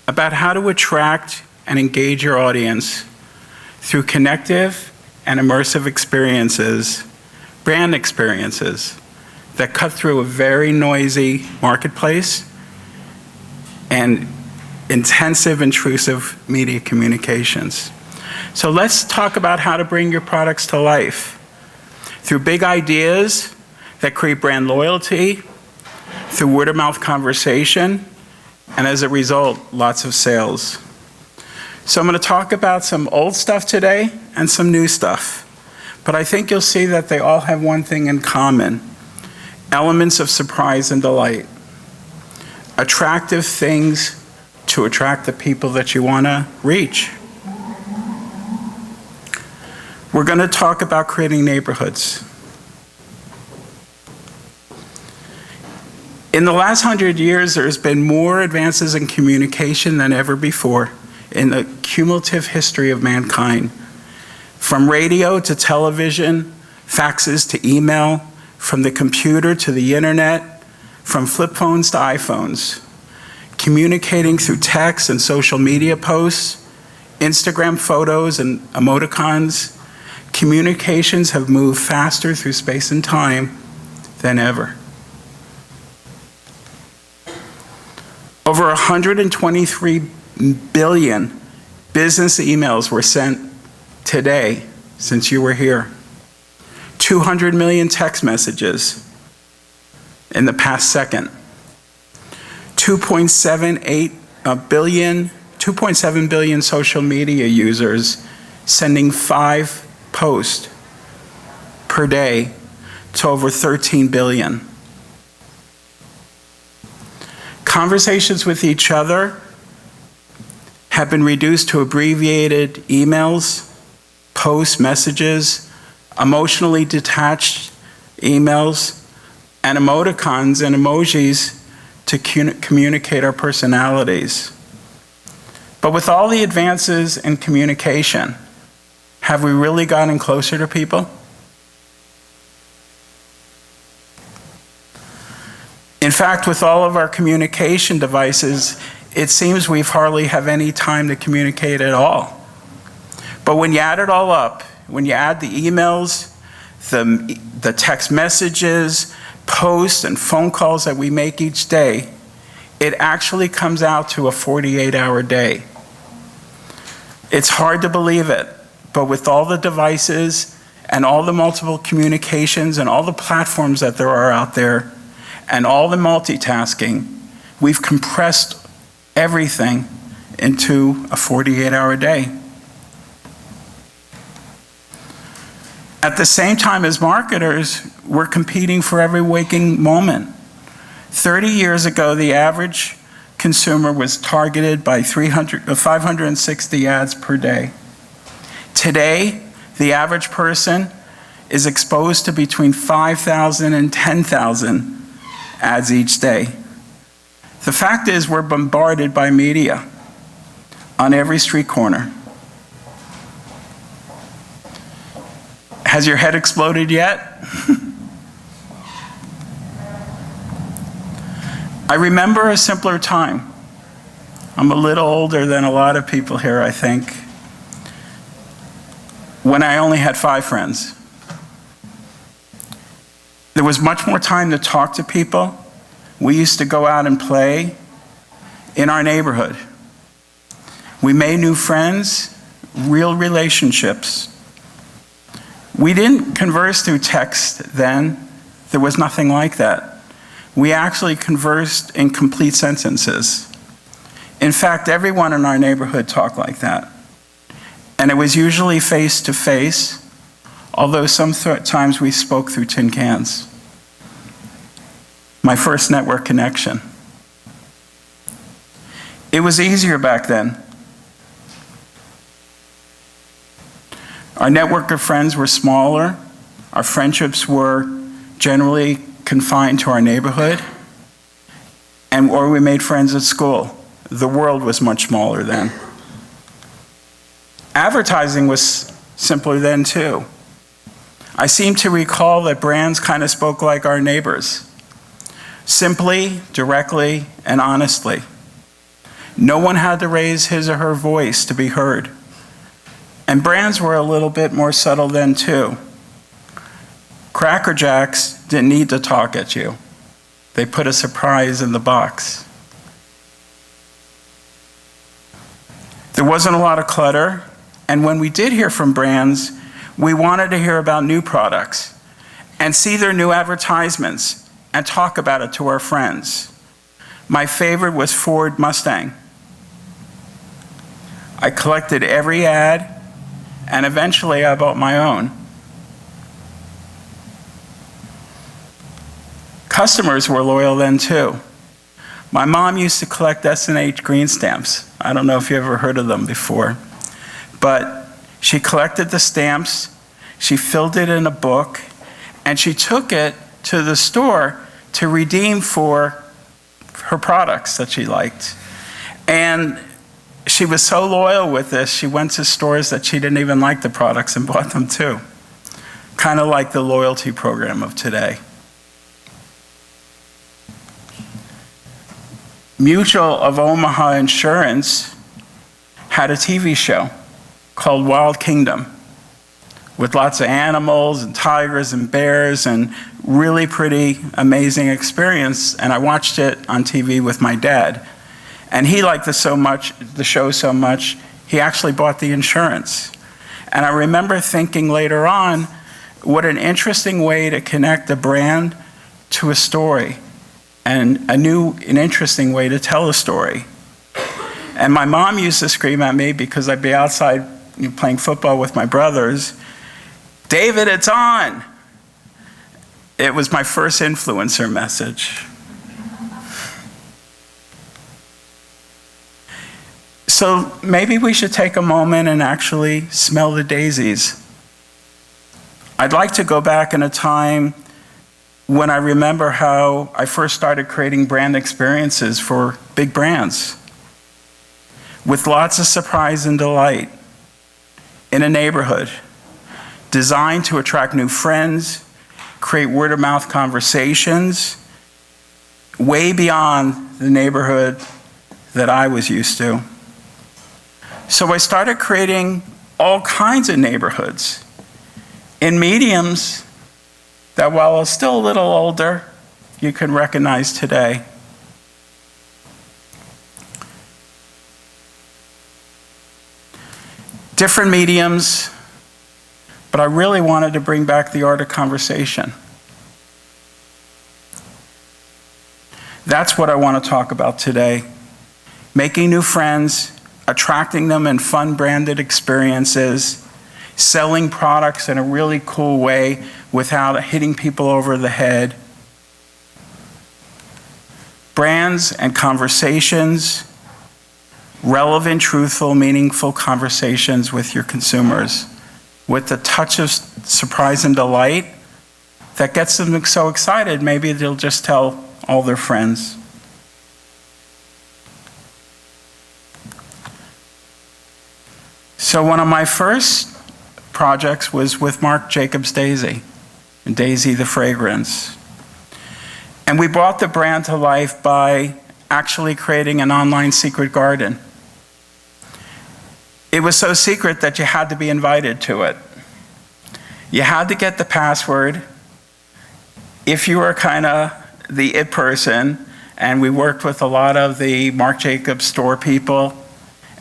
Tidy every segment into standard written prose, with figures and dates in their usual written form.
about how to attract and engage your audience through connective and immersive experiences, brand experiences that cut through a very noisy marketplace and intensive, intrusive media communications. So let's talk about how to bring your products to life through big ideas that create brand loyalty, through word-of-mouth conversation, and as a result, lots of sales. So I'm going to talk about some old stuff today and some new stuff. But I think you'll see that they all have one thing in common: elements of surprise and delight. Attractive things to attract the people that you want to reach. We're going to talk about creating neighborhoods. In the last 100 years, there's been more advances in communication than ever before in the cumulative history of mankind. From radio to television, faxes to email, from the computer to the internet, from flip phones to iPhones, communicating through text and social media posts, Instagram photos and emoticons, communications have moved faster through space and time than ever. Over 123 billion business emails were sent today since you were here. 200 million text messages in the past second. 2.7 billion social media users sending 5 posts per day to over 13 billion. Conversations with each other have been reduced to abbreviated emails, posts, messages, emotionally detached emails, and emoticons and emojis to communicate our personalities. But with all the advances in communication, have we really gotten closer to people? In fact, with all of our communication devices, it seems we hardly have any time to communicate at all. But when you add it all up, when you add the emails, the text messages, posts, and phone calls that we make each day, it actually comes out to a 48-hour day. It's hard to believe it, but with all the devices and all the multiple communications and all the platforms that there are out there, and all the multitasking, we've compressed everything into a 48-hour day. At the same time, as marketers, we're competing for every waking moment. 30 years ago, the average consumer was targeted by 560 ads per day. Today, the average person is exposed to between 5,000 and 10,000 ads each day. The fact is, we're bombarded by media on every street corner. Has your head exploded yet? I remember a simpler time. I'm a little older than a lot of people here, I think, when I only had 5 friends. There was much more time to talk to people. We used to go out and play in our neighborhood. We made new friends, real relationships. We didn't converse through text then. There was nothing like that. We actually conversed in complete sentences. In fact, everyone in our neighborhood talked like that. And it was usually face to face, although sometimes we spoke through tin cans. My first network connection. It was easier back then. Our network of friends were smaller. Our friendships were generally confined to our neighborhood, or we made friends at school. The world was much smaller then. Advertising was simpler then too. I seem to recall that brands kind of spoke like our neighbors, simply, directly, and honestly. No one had to raise his or her voice to be heard. And brands were a little bit more subtle then too. Cracker Jacks didn't need to talk at you. They put a surprise in the box. There wasn't a lot of clutter, and when we did hear from brands, we wanted to hear about new products and see their new advertisements and talk about it to our friends. My favorite was Ford Mustang. I collected every ad, and eventually I bought my own. Customers were loyal then too. My mom used to collect S&H green stamps. I don't know if you ever heard of them before, but she collected the stamps, she filled it in a book, and she took it to the store to redeem for her products that she liked. And she was so loyal with this, she went to stores that she didn't even like the products and bought them too. Kind of like the loyalty program of today. Mutual of Omaha Insurance had a TV show called Wild Kingdom with lots of animals and tigers and bears and really pretty amazing experience. And I watched it on TV with my dad. And he liked the show so much, he actually bought the insurance. And I remember thinking later on, what an interesting way to connect a brand to a story, and an interesting way to tell a story. And my mom used to scream at me because I'd be outside playing football with my brothers, "David, it's on!" It was my first influencer message. So maybe we should take a moment and actually smell the daisies. I'd like to go back in a time when I remember how I first started creating brand experiences for big brands with lots of surprise and delight in a neighborhood, designed to attract new friends, create word-of-mouth conversations way beyond the neighborhood that I was used to. So I started creating all kinds of neighborhoods in mediums that, while it's still a little older, you can recognize today. Different mediums, but I really wanted to bring back the art of conversation. That's what I want to talk about today. Making new friends, attracting them in fun branded experiences, selling products in a really cool way without hitting people over the head. Brands and conversations, relevant, truthful, meaningful conversations with your consumers, with the touch of surprise and delight that gets them so excited, maybe they'll just tell all their friends. So one of my first projects was with Marc Jacobs Daisy, and Daisy the fragrance. And we brought the brand to life by actually creating an online secret garden. It was so secret that you had to be invited to it. You had to get the password. If you were kind of the it person, and we worked with a lot of the Marc Jacobs store people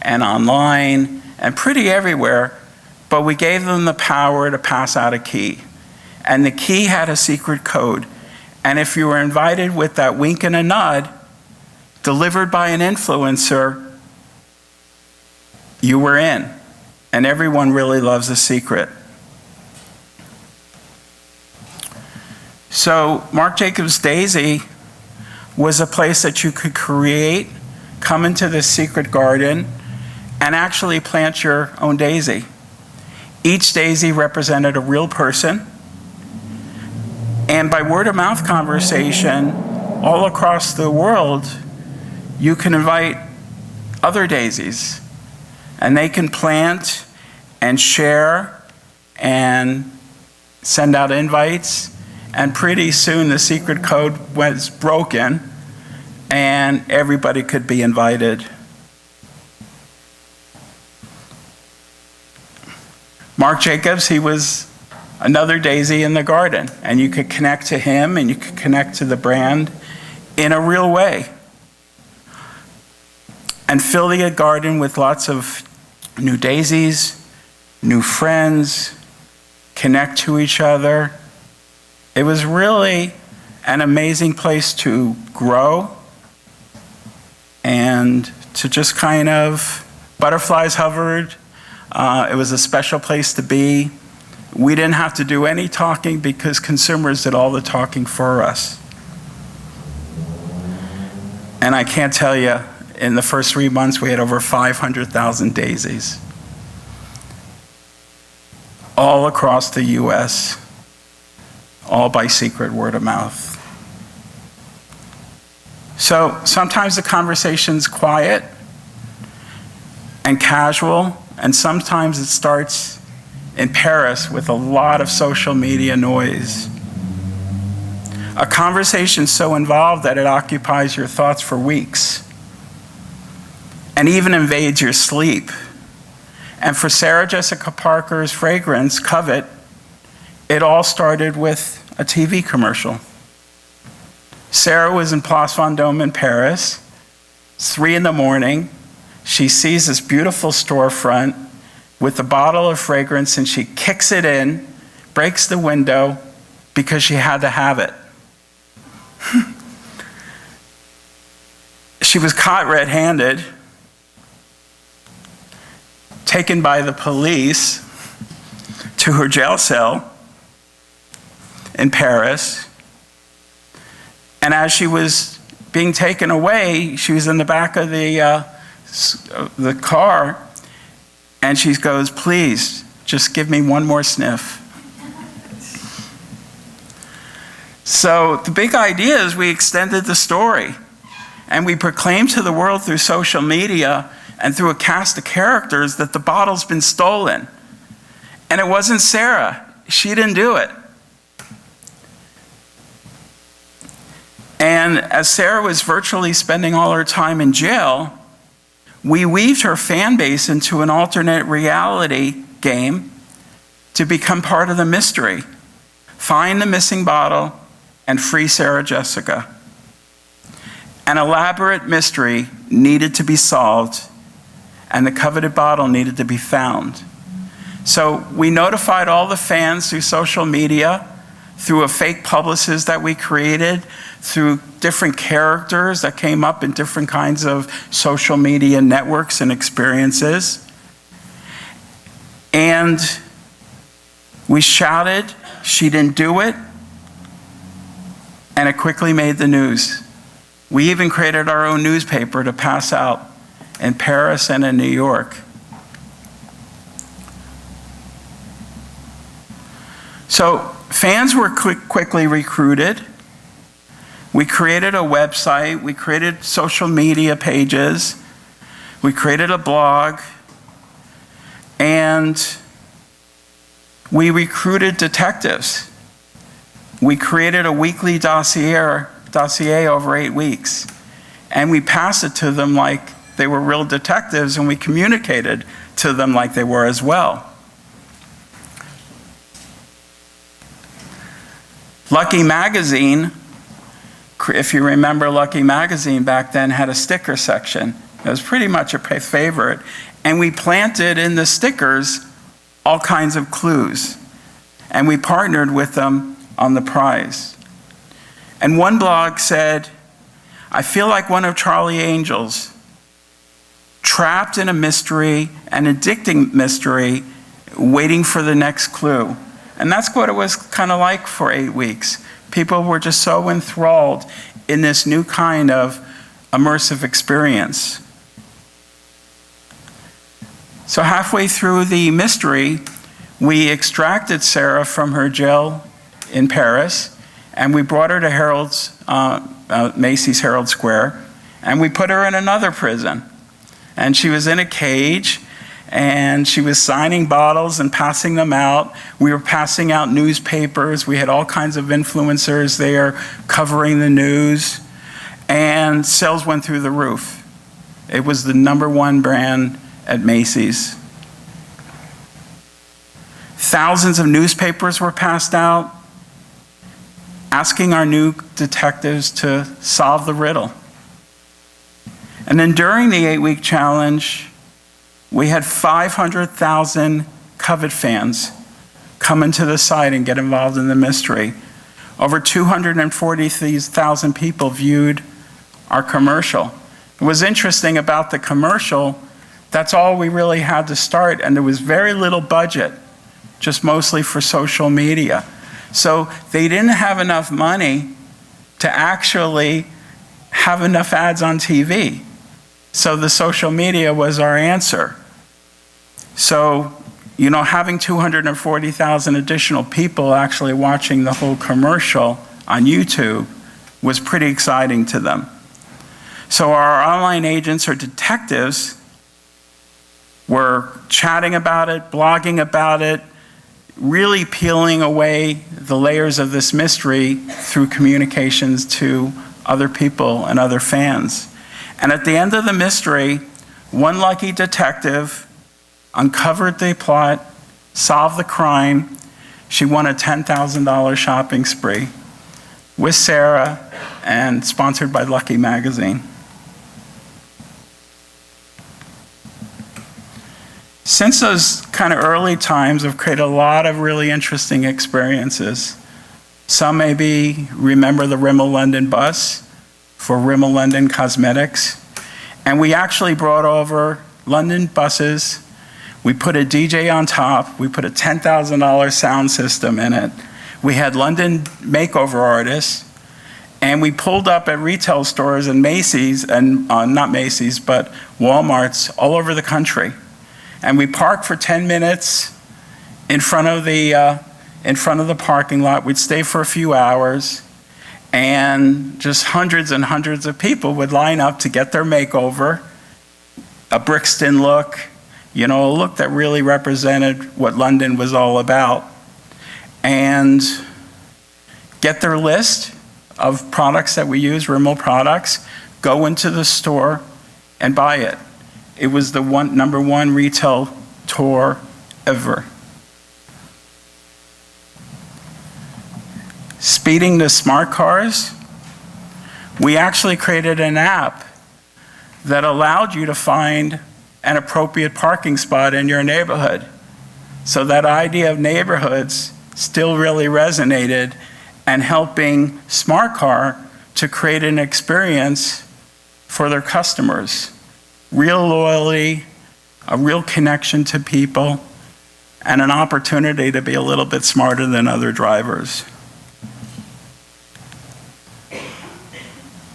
and online and pretty everywhere, but we gave them the power to pass out a key. And the key had a secret code. And if you were invited with that wink and a nod, delivered by an influencer, you were in. And everyone really loves a secret. So Marc Jacobs Daisy was a place that you could create, come into this secret garden, and actually plant your own daisy. Each daisy represented a real person. And by word-of-mouth conversation all across the world, you can invite other daisies. And they can plant and share and send out invites. And pretty soon the secret code was broken and everybody could be invited. Marc Jacobs, he was another daisy in the garden, and you could connect to him and you could connect to the brand in a real way. And fill the garden with lots of new daisies, new friends, connect to each other. It was really an amazing place to grow and to just kind of, butterflies hovered. It was a special place to be. We didn't have to do any talking because consumers did all the talking for us. And I can't tell you, in the first 3 months, we had over 500,000 daisies. All across the US, all by secret word of mouth. So sometimes the conversation's quiet and casual, and sometimes it starts in Paris with a lot of social media noise. A conversation so involved that it occupies your thoughts for weeks and even invades your sleep. And for Sarah Jessica Parker's fragrance, Covet, it all started with a TV commercial. Sarah was in Place Vendôme in Paris. It's 3 a.m. She sees this beautiful storefront with a bottle of fragrance, and she kicks it in, breaks the window because she had to have it. She was caught red-handed, taken by the police to her jail cell in Paris. And as she was being taken away, she was in the back of the car, and she goes, "Please, just give me one more sniff." So the big idea is we extended the story, and we proclaimed to the world through social media and through a cast of characters that the bottle's been stolen. And it wasn't Sarah. She didn't do it. And as Sarah was virtually spending all her time in jail, we weaved her fan base into an alternate reality game to become part of the mystery. Find the missing bottle and free Sarah Jessica. An elaborate mystery needed to be solved, and the coveted bottle needed to be found. So we notified all the fans through social media, through a fake publicist that we created, through different characters that came up in different kinds of social media networks and experiences. And we shouted, "She didn't do it," and it quickly made the news. We even created our own newspaper to pass out in Paris and in New York. So fans were quickly recruited. We created a website, we created social media pages, we created a blog, and we recruited detectives. We created a weekly dossier over 8 weeks, and we passed it to them like they were real detectives, and we communicated to them like they were as well. Lucky Magazine, if you remember, Lucky Magazine back then had a sticker section. It was pretty much a favorite. And we planted in the stickers all kinds of clues. And we partnered with them on the prize. And one blog said, "I feel like one of Charlie Angel's, trapped in a mystery, an addicting mystery, waiting for the next clue." And that's what it was kind of like for 8 weeks. People were just so enthralled in this new kind of immersive experience. So halfway through the mystery, we extracted Sarah from her jail in Paris, and we brought her to Macy's Herald Square, and we put her in another prison. And she was in a cage, and she was signing bottles and passing them out. We were passing out newspapers. We had all kinds of influencers there covering the news, and sales went through the roof. It was the #1 brand at Macy's. Thousands of newspapers were passed out, asking our new detectives to solve the riddle. And then during the 8-week challenge, we had 500,000 Covet fans come into the site and get involved in the mystery. Over 240,000 people viewed our commercial. What was interesting about the commercial, that's all we really had to start, and there was very little budget, just mostly for social media. So they didn't have enough money to actually have enough ads on TV. So the social media was our answer. So, you know, having 240,000 additional people actually watching the whole commercial on YouTube was pretty exciting to them. So our online agents or detectives were chatting about it, blogging about it, really peeling away the layers of this mystery through communications to other people and other fans. And at the end of the mystery, one lucky detective uncovered the plot, solved the crime. She won a $10,000 shopping spree with Sarah and sponsored by Lucky Magazine. Since those kind of early times, I've created a lot of really interesting experiences. Some maybe remember the Rimmel London bus for Rimmel London Cosmetics. And we actually brought over London buses. We put a DJ on top. We put a $10,000 sound system in it. We had London makeover artists. And we pulled up at retail stores and Macy's, and not Macy's, but Walmarts all over the country. And we parked for 10 minutes in front of the parking lot. We'd stay for a few hours, and just hundreds and hundreds of people would line up to get their makeover, a Brixton look, you know, a look that really represented what London was all about, and get their list of products that we use, Rimmel products, go into the store and buy it. It was the number one retail tour ever. Speeding to smart cars, we actually created an app that allowed you to find an appropriate parking spot in your neighborhood. So that idea of neighborhoods still really resonated, and helping Smart Car to create an experience for their customers. Real loyalty, a real connection to people, and an opportunity to be a little bit smarter than other drivers.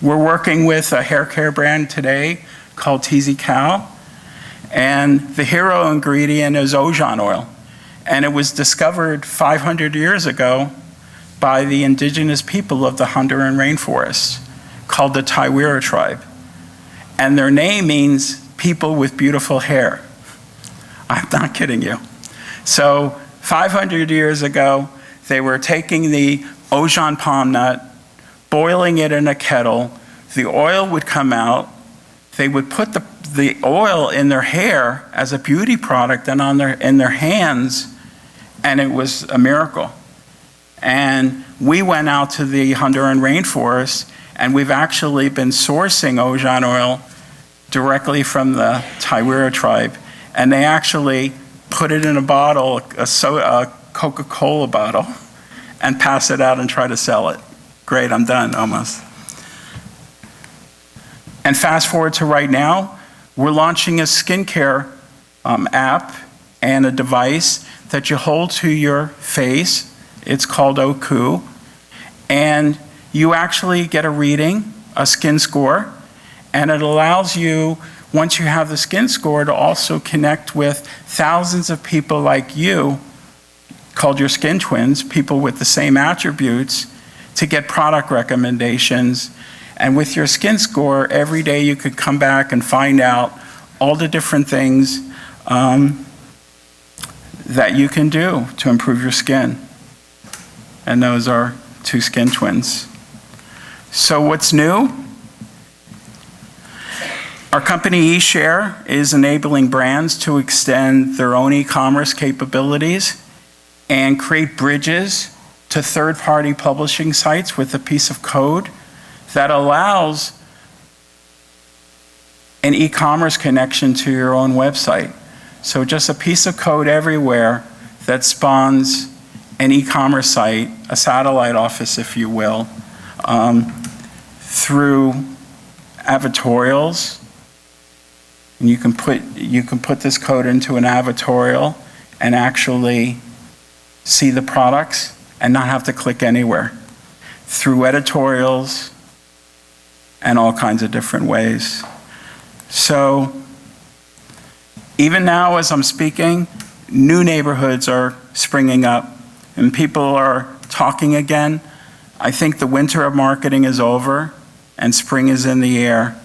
We're working with a hair care brand today called TZ Cow, and the hero ingredient is Ojan oil. And it was discovered 500 years ago by the indigenous people of the Honduran rainforest, called the Taiwera tribe. And their name means people with beautiful hair. I'm not kidding you. So 500 years ago, they were taking the Ojan palm nut, boiling it in a kettle. The oil would come out. They would put the oil in their hair as a beauty product and in their hands, and it was a miracle. And we went out to the Honduran rainforest, and we've actually been sourcing Ojan oil directly from the Taiwera tribe. And they actually put it in a bottle, a Coca-Cola bottle, and pass it out and try to sell it. Great, I'm done, almost. And fast forward to right now, we're launching a skincare app and a device that you hold to your face. It's called Oku. And you actually get a reading, a skin score, and it allows you, once you have the skin score, to also connect with thousands of people like you, called your skin twins, people with the same attributes, to get product recommendations. And with your skin score, every day you could come back and find out all the different things that you can do to improve your skin. And those are two skin twins. So what's new? Our company eShare is enabling brands to extend their own e-commerce capabilities and create bridges to third-party publishing sites with a piece of code that allows an e-commerce connection to your own website. So just a piece of code everywhere that spawns an e-commerce site, a satellite office, if you will, through advertorials. And you can put this code into an advertorial and actually see the products and not have to click anywhere, through editorials and all kinds of different ways. So even now as I'm speaking, new neighborhoods are springing up and people are talking again. I think the winter of marketing is over and spring is in the air,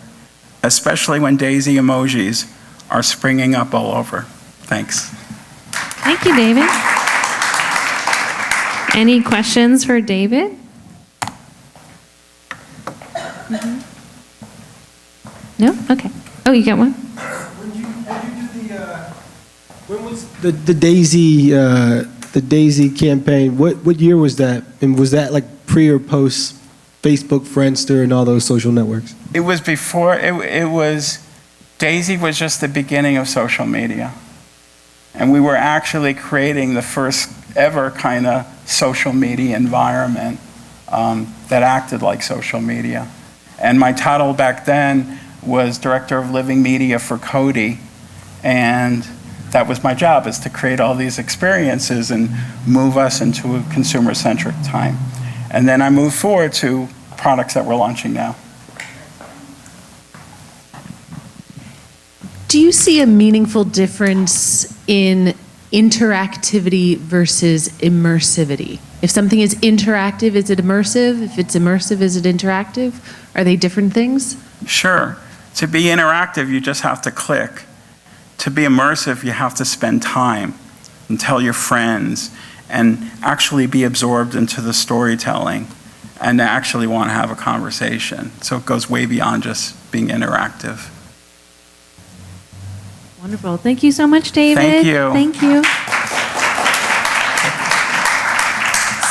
especially when daisy emojis are springing up all over. Thanks. Thank you, David. Any questions for David? No? Okay. Oh, you got one? When was the Daisy campaign? What year was that? And was that like pre or post Facebook, Friendster, and all those social networks? It was before, Daisy was just the beginning of social media. And we were actually creating the first ever kind of social media environment that acted like social media. And my title back then was Director of Living Media for Coty. And that was my job, is to create all these experiences and move us into a consumer-centric time. And then I moved forward to products that we're launching now. Do you see a meaningful difference in interactivity versus immersivity? If something is interactive, is it immersive? If it's immersive, is it interactive? Are they different things? Sure. To be interactive, you just have to click. To be immersive, you have to spend time and tell your friends and actually be absorbed into the storytelling and actually want to have a conversation. So it goes way beyond just being interactive. Wonderful. Thank you so much, David. Thank you. Thank you.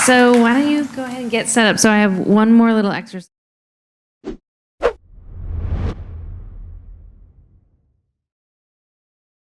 So why don't you go ahead and get set up? So I have one more little exercise.